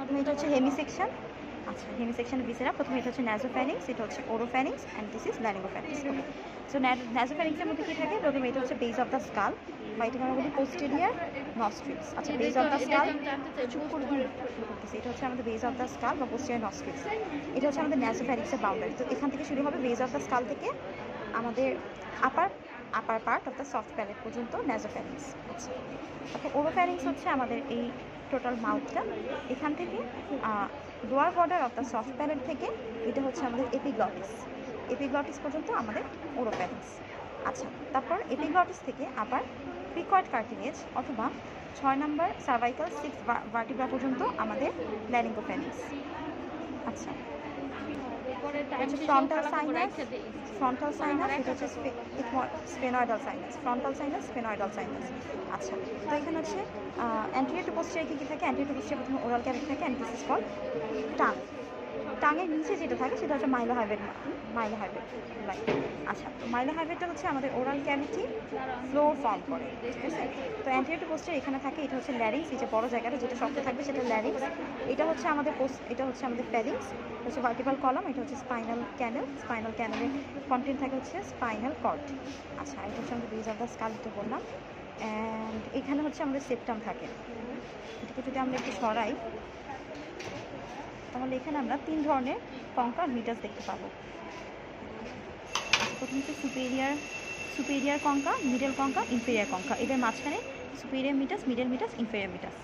প্রথমে এটা হচ্ছে হেমি সেকশন। আচ্ছা, হেমি সেকশন ভিসেরা। প্রথমে এটা হচ্ছে ন্যাজোফ্যারিংস, এটা হচ্ছে oropharynx and this is laryngopharynx. Okay, so ন্যাজোফ্যারিংসের মধ্যে কী থাকে? প্রথমে এটা হচ্ছে বেস অফ দ্য স্কাল, বা এটাকে আমরা বলি পোস্টেরিয়ার নস্ট্রিলস। আচ্ছা, বেস অফ দ্য স্কাল, চুপ করতেছি, এটা হচ্ছে আমাদের বেস অফ দ্য স্কাল বা পোস্টেরিয়ার নস্ট্রিলস। এটা হচ্ছে আমাদের ন্যাজোফ্যারিংসের বাউন্ডারি। তো এখান থেকে শুরু হবে বেস অফ দ্য স্কাল থেকে আমাদের আপার part of the soft palate পর্যন্ত ন্যাজোফ্যারিংস। আচ্ছা, তারপর ওরোফ্যারিংস হচ্ছে আমাদের এই টোটাল মাউথটা, এখান থেকে lower border of the soft palate থেকে এটা হচ্ছে আমাদের এপিগ্লটিস পর্যন্ত আমাদের ওরোফ্যারিংস। আচ্ছা, তারপর এপিগ্লটিস থেকে আবার ক্রিকয়েড কার্টিলেজ অথবা 6 নম্বর সার্ভাইকাল 6 ভার্টিব্রা পর্যন্ত আমাদের ল্যারিঙ্গোফ্যারিংস। আচ্ছা, ফ্রন্টাল সাইনাস, এটা হচ্ছে স্ফেনয়েডাল সাইনাস। আচ্ছা, তো এখানে হচ্ছে অ্যান্টেরিয়র টু পোস্টেরিয়র কী থাকে? অ্যান্টেরিয়র টু পোস্টেরিয়র প্রথমে ওরাল ক্যাভিটি থাকে, and this is called tongue. টাঙের নিচে যেটা থাকে সেটা হচ্ছে মাইলোহাইভেট লাইন। আচ্ছা, তো মাইলোহাইভেটটা হচ্ছে আমাদের ওরাল ক্যাভিটি ফ্লোর ফর্ম করে, ঠিক আছে? তো অ্যান্টেরিয়র টু পোস্টেরিয়র এখানে থাকে, এটা হচ্ছে ল্যারিংস, এই যে বড় জায়গাটা যেটা শক্ত থাকবে সেটা ল্যারিংস। এটা হচ্ছে আমাদের ফ্যারিংস, এটা হচ্ছে ভার্টিব্রাল কলাম, এটা হচ্ছে স্পাইনাল ক্যানেলের কন্টেন্ট থাকে হচ্ছে স্পাইনাল কর্ড। আচ্ছা, এটা হচ্ছে আমাদের বেস অফ দ্য স্কাল, এটা বললাম। অ্যান্ড এখানে হচ্ছে আমাদের সেপ্টাম থাকে। এটাকে যদি আমরা একটু সরাই তাহলে এখানে আমরা 3 ধরনের কঙ্কা মিটাস দেখতে পাবো। প্রথমে হচ্ছে সুপেরিয়ার কঙ্কা, মিডল কঙ্কা, ইনফেরিয়ার কঙ্কা। এদের মাঝখানে সুপেরিয়ার মিটাস, মিডল মিটাস, ইনফেরিয়ার মিটাস।